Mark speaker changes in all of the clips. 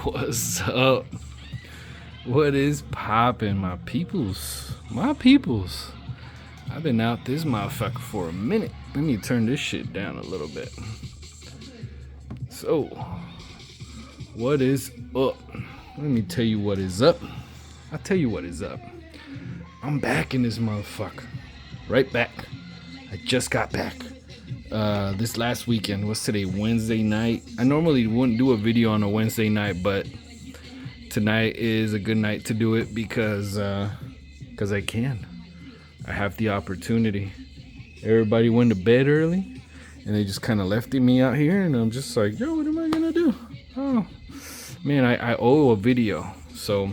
Speaker 1: What's up? What is poppin', my peoples? My peoples. I've been out this motherfucker for a minute. Let me turn this shit down a little bit. So, what is up? Let me tell you what is up. I'll tell you what is up. I'm back in this motherfucker. Right back. I just got back. This last weekend, what's today, Wednesday night? I normally wouldn't do a video on a Wednesday night, but tonight is a good night to do it because I can. I have the opportunity. Everybody went to bed early, and they just kind of left me out here, and I'm just like, yo, what am I gonna do? Oh, man, I owe a video, so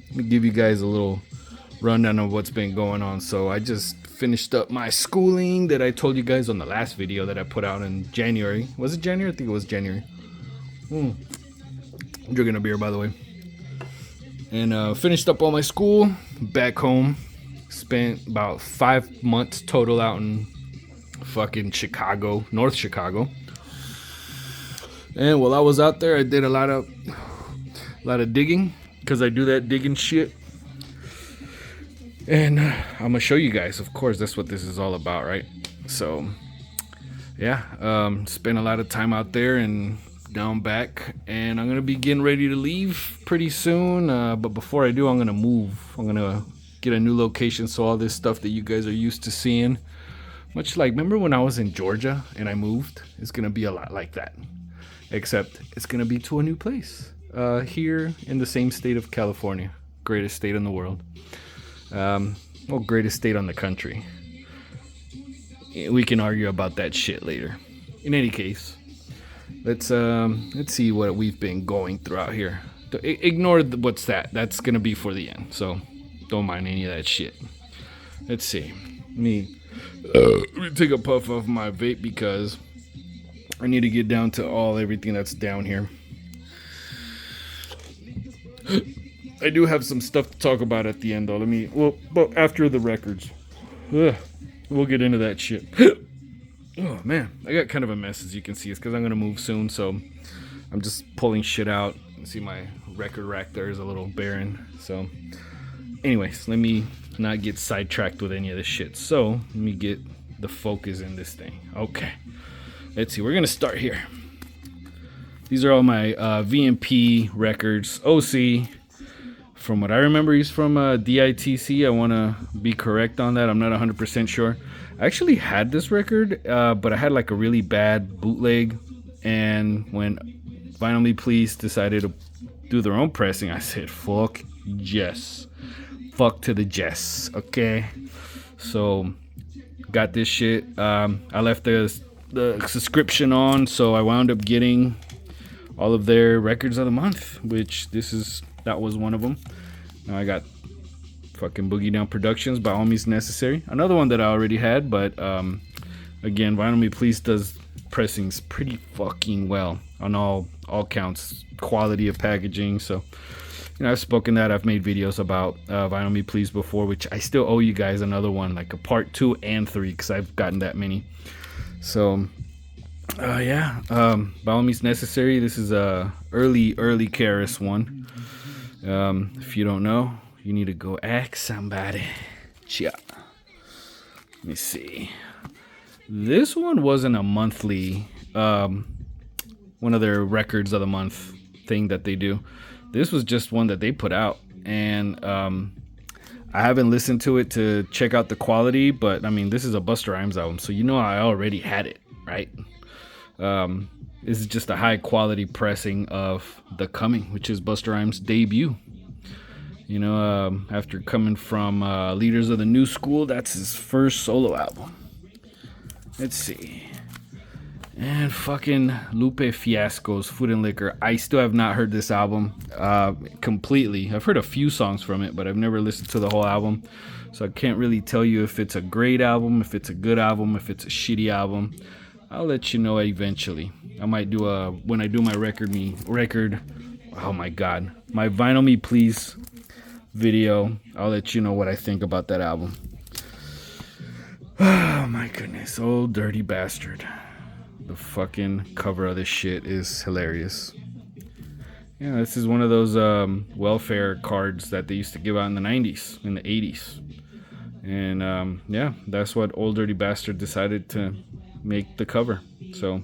Speaker 1: let me give you guys a little rundown of what's been going on. So I just finished up my schooling that I told you guys on the last video that I put out in January. Was it January? I think it was January. I'm drinking a beer, by the way. And finished up all my school, back home. Spent about 5 months total out in fucking Chicago, North Chicago. And while I was out there, I did a lot of digging, because I do that digging shit. And I'm gonna show you guys, of course, that's what this is all about, right? So yeah, spent a lot of time out there and down back, and I'm gonna be getting ready to leave pretty soon, but before I do, I'm gonna move. I'm gonna get a new location, so all this stuff that you guys are used to seeing, much like, remember when I was in Georgia and I moved? It's gonna be a lot like that, except it's gonna be to a new place, here in the same state of California, greatest state in the world. Well, greatest state on the country. We can argue about that shit later. In any case, let's see what we've been going through out here. Ignore what's that. That's gonna be for the end. So don't mind any of that shit. Let's see. Let me take a puff of my vape because I need to get down to everything that's down here. I do have some stuff to talk about at the end, though. But after the records, we'll get into that shit. Oh man, I got kind of a mess, as you can see. It's because I'm gonna move soon, so I'm just pulling shit out. You see my record rack there is a little barren. So, anyways, let me not get sidetracked with any of this shit. So let me get the focus in this thing. Okay, let's see. We're gonna start here. These are all my VMP records. OC. From what I remember, he's from DITC. I want to be correct on that. I'm not 100% sure. I actually had this record, but I had like a really bad bootleg. And when Vinyl Me Please decided to do their own pressing, I said, fuck yes. Fuck to the yes. Okay. So, got this shit. I left the subscription on, so I wound up getting all of their records of the month, which that was one of them. Now I got fucking Boogie Down Productions, By All Means Necessary. Another one that I already had, but again, Vinyl Me Please does pressings pretty fucking well on all counts, quality of packaging. So, I've spoken that. I've made videos about Vinyl Me Please before, which I still owe you guys another one, like a part 2 and 3, because I've gotten that many. So, yeah, By All Means Necessary. This is a early KRS one. If you don't know, you need to go ask somebody. Yeah. Let me see. This one wasn't a monthly, one of their records of the month thing that they do. This was just one that they put out, and I haven't listened to it to check out the quality, but I mean, this is a Busta Rhymes album, so I already had it, right? This is just a high quality pressing of The Coming, which is Busta Rhymes' debut. After coming from Leaders of the New School, that's his first solo album. Let's see. And fucking Lupe Fiasco's Food and Liquor. I still have not heard this album completely. I've heard a few songs from it, but I've never listened to the whole album. So I can't really tell you if it's a great album, if it's a good album, if it's a shitty album. I'll let you know eventually. I might do when I do my oh my god, my Vinyl Me Please video, I'll let you know what I think about that album. Oh my goodness, old dirty bastard. The fucking cover of this shit is hilarious. Yeah, this is one of those welfare cards that they used to give out in the 90s, in the 80s. And yeah, that's what Old Dirty Bastard decided to make the cover. So,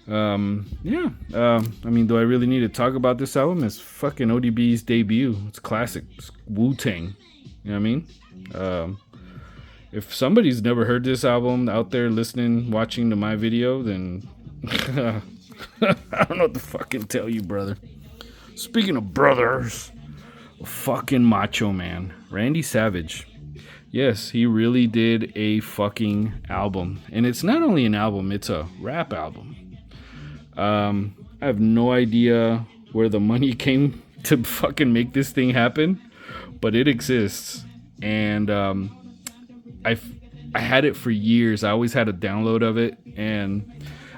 Speaker 1: yeah. I mean, do I really need to talk about this album? It's fucking ODB's debut. It's classic. It's Wu-Tang. You know what I mean? If somebody's never heard this album out there listening, watching to my video, then I don't know what to fucking tell you, brother. Speaking of brothers, fucking Macho Man, Randy Savage. Yes, he really did a fucking album. And it's not only an album, it's a rap album. I have no idea where the money came to fucking make this thing happen, but it exists. And I had it for years. I always had a download of it, and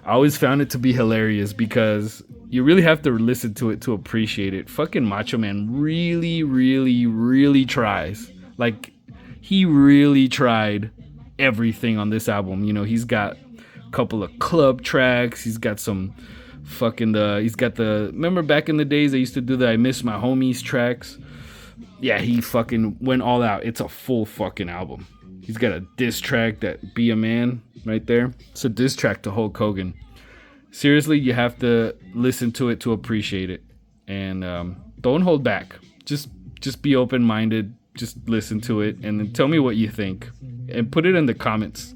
Speaker 1: I always found it to be hilarious because you really have to listen to it to appreciate it. Fucking Macho Man really, really, really tries. Like, he really tried everything on this album. You know, he's got a couple of club tracks. He's got some fucking remember back in the days they used to do the I Miss My Homies tracks? Yeah, he fucking went all out. It's a full fucking album. He's got a diss track, that Be a Man right there. It's a diss track to Hulk Hogan. Seriously, you have to listen to it to appreciate it. And don't hold back. Just be open-minded. Just listen to it and then tell me what you think. And put it in the comments.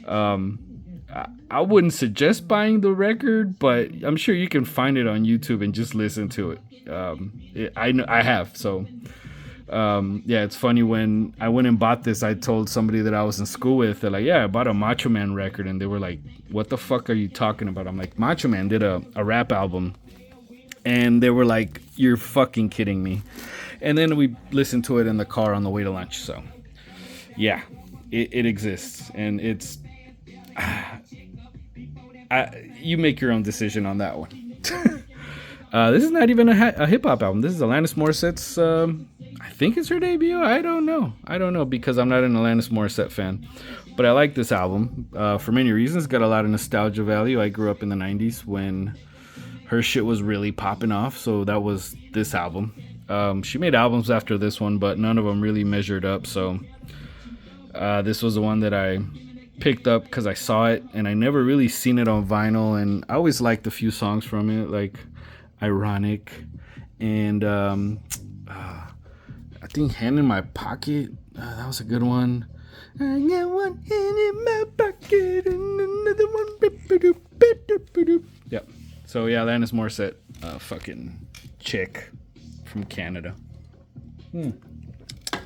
Speaker 1: I wouldn't suggest buying the record, but I'm sure you can find it on YouTube and just listen to it. I have, so... yeah, it's funny, when I went and bought this, I told somebody that I was in school with, they're like, yeah, I bought a Macho Man record, and they were like, what the fuck are you talking about? I'm like, Macho Man did a rap album, and they were like, you're fucking kidding me. And then we listened to it in the car on the way to lunch. So yeah, it exists, and it's you make your own decision on that one. This is not even a hip-hop album. This is Alanis Morissette's, I think it's her debut. I don't know because I'm not an Alanis Morissette fan. But I like this album for many reasons. It's got a lot of nostalgia value. I grew up in the 90s when her shit was really popping off. So that was this album. She made albums after this one, but none of them really measured up. So this was the one that I picked up because I saw it. And I never really seen it on vinyl. And I always liked a few songs from it, like Ironic and I think Hand in My Pocket, that was a good one. I got one hand in my pocket and another one. Yep. So yeah, Alanis Morissette, fucking chick from Canada.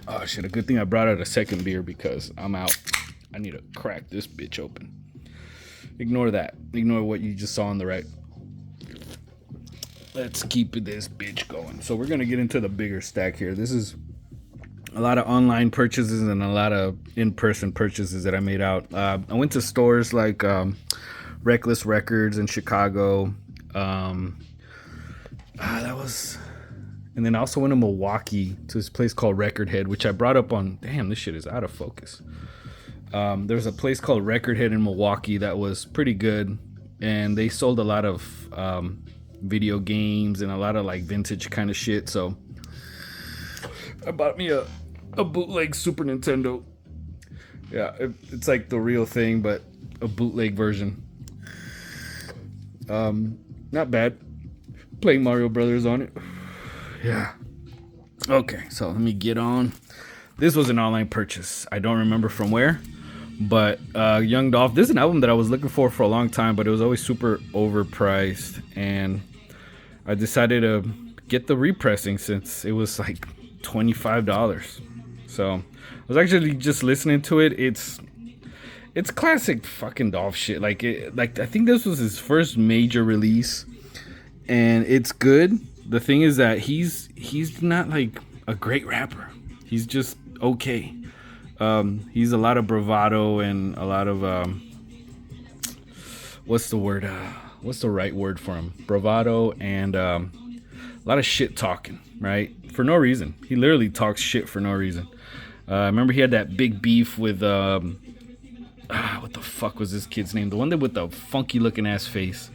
Speaker 1: Oh shit, a good thing I brought out a second beer because I'm out. I need to crack this bitch open. Ignore that. Ignore what you just saw on the right. Let's keep this bitch going. So we're going to get into the bigger stack here. This is a lot of online purchases and a lot of in-person purchases that I made out. I went to stores like Reckless Records in Chicago. And then I also went to Milwaukee to this place called Record Head, which I brought up on... Damn, this shit is out of focus. There's a place called Record Head in Milwaukee that was pretty good. And they sold a lot of... video games and a lot of like vintage kind of shit. So I bought me a bootleg Super Nintendo. Yeah, it's like the real thing, but a bootleg version. Not bad. Playing Mario Brothers on it. Yeah. Okay, so let me get on. This was an online purchase. I don't remember from where, but Young Dolph. This is an album that I was looking for a long time, but it was always super overpriced, and I decided to get the repressing since it was like $25. So I was actually just listening to it. It's classic fucking Dolph shit. Like I think this was his first major release, and it's good. The thing is that he's not like a great rapper. He's just okay. He's a lot of bravado and a lot of what's the word? What's the right word for him? Bravado and a lot of shit talking, right? For no reason. He literally talks shit for no reason. I remember he had that big beef with what the fuck was this kid's name? The one that with the funky looking ass face.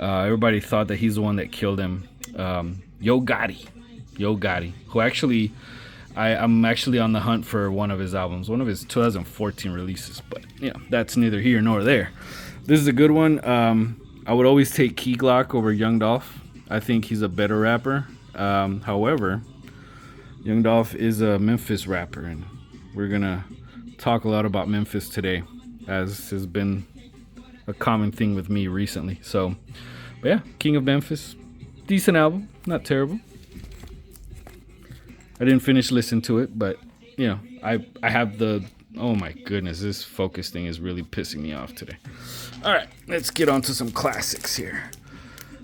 Speaker 1: Everybody thought that he's the one that killed him. Yo Gotti, who actually I'm actually on the hunt for one of his albums, one of his 2014 releases, but that's neither here nor there. This is a good one. I would always take Key Glock over Young Dolph. I think he's a better rapper. However, Young Dolph is a Memphis rapper, and we're gonna talk a lot about Memphis today, as has been a common thing with me recently. So, but yeah, King of Memphis, decent album, not terrible. I didn't finish listening to it, but I have the, oh my goodness, this focus thing is really pissing me off today. All right, let's get on to some classics here.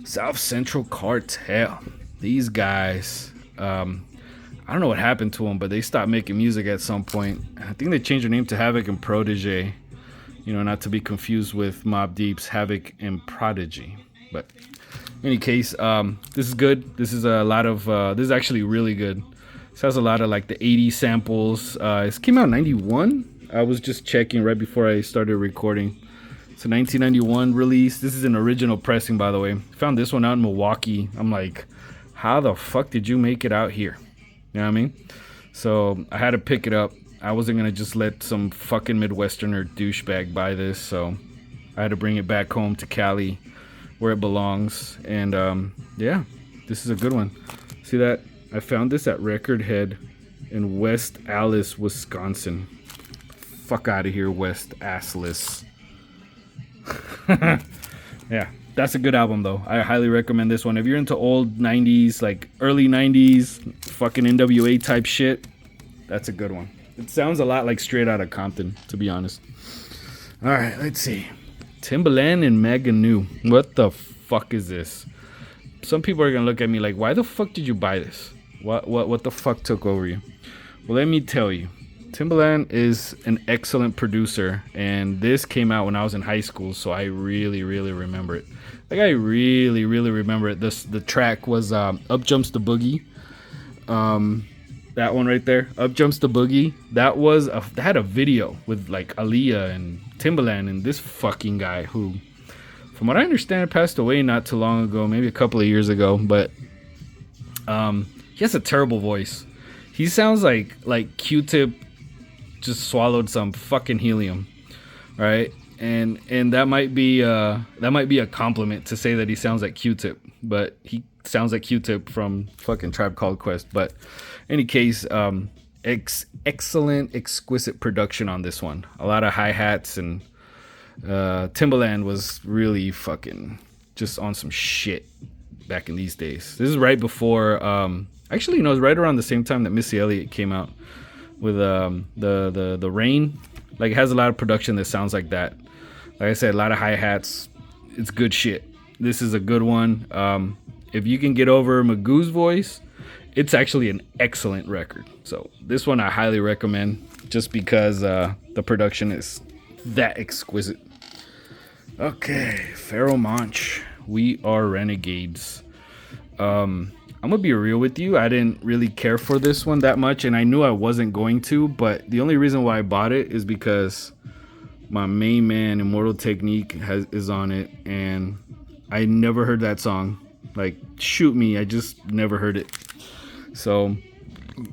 Speaker 1: South Central Cartel. These guys, I don't know what happened to them, but they stopped making music at some point. I think they changed their name to Havoc and Protege. Not to be confused with Mobb Deep's Havoc and Prodigy. But in any case, this is good. This is a lot of, this is actually really good. This has a lot of like the 80s samples. It came out in 91. I was just checking right before I started recording. It's a 1991 release. This is an original pressing, by the way. Found this one out in Milwaukee. I'm like, how the fuck did you make it out here? You know what I mean? So I had to pick it up. I wasn't going to just let some fucking Midwesterner douchebag buy this. So I had to bring it back home to Cali where it belongs. And yeah, this is a good one. See that? I found this at Record Head in West Allis, Wisconsin. Fuck out of here, West Assless. Yeah, that's a good album though. I highly recommend this one. If you're into old 90s, like early 90s, fucking NWA type shit, that's a good one. It sounds a lot like Straight Outta Compton, to be honest. All right, let's see. Timbaland and Maganu. What the fuck is this? Some people are gonna look at me like, why the fuck did you buy this? What the fuck took over you? Well, let me tell you. Timbaland is an excellent producer, and this came out when I was in high school, so I really, really remember it. Like, I really, really remember it. The track was Up Jumps the Boogie. That one right there, Up Jumps the Boogie. That had a video with like Aaliyah and Timbaland and this fucking guy who, from what I understand, passed away not too long ago, maybe a couple of years ago. But he has a terrible voice. He sounds like Q-Tip just swallowed some fucking helium, right? And that might be a compliment to say that he sounds like Q-Tip, but he sounds like Q-Tip from fucking Tribe Called Quest. But in any case, excellent, exquisite production on this one. A lot of hi-hats, and Timbaland was really fucking just on some shit back in these days. This is right before, actually, no, it was right around the same time that Missy Elliott came out with the Rain. Like, it has a lot of production that sounds like that. Like I said, a lot of hi-hats. It's good shit. This is a good one. If you can get over Magoo's voice, it's actually an excellent record. So this one I highly recommend, just because the production is that exquisite. Okay, Pharoah Monch, We Are Renegades. I'm gonna be real with you. I didn't really care for this one that much, and I knew I wasn't going to, but the only reason why I bought it is because my main man, Immortal Technique, is on it, and I never heard that song. Like, shoot me, I just never heard it. So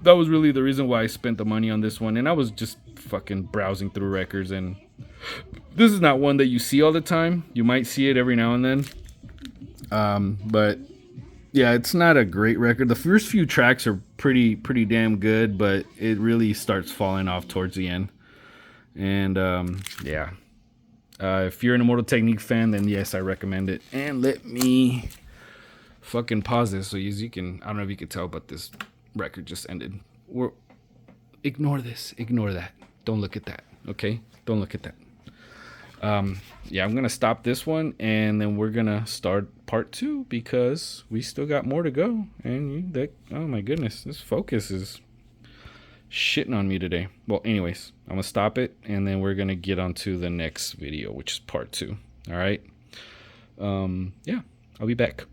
Speaker 1: that was really the reason why I spent the money on this one. And I was just fucking browsing through records, and this is not one that you see all the time. You might see it every now and then, but yeah, it's not a great record. The first few tracks are pretty damn good, but it really starts falling off towards the end. And yeah, if you're an Immortal Technique fan, then yes, I recommend it. And let me fucking pause this so you can, I don't know if you can tell, but this record just ended. Ignore this, ignore that. Don't look at that, okay? Don't look at that. Yeah, I'm gonna stop this one, and then we're gonna start part 2 because we still got more to go. And oh my goodness, this focus is shitting on me today. Well, anyways, I'm gonna stop it, and then we're gonna get on to the next video, which is part 2. All right. Yeah, I'll be back.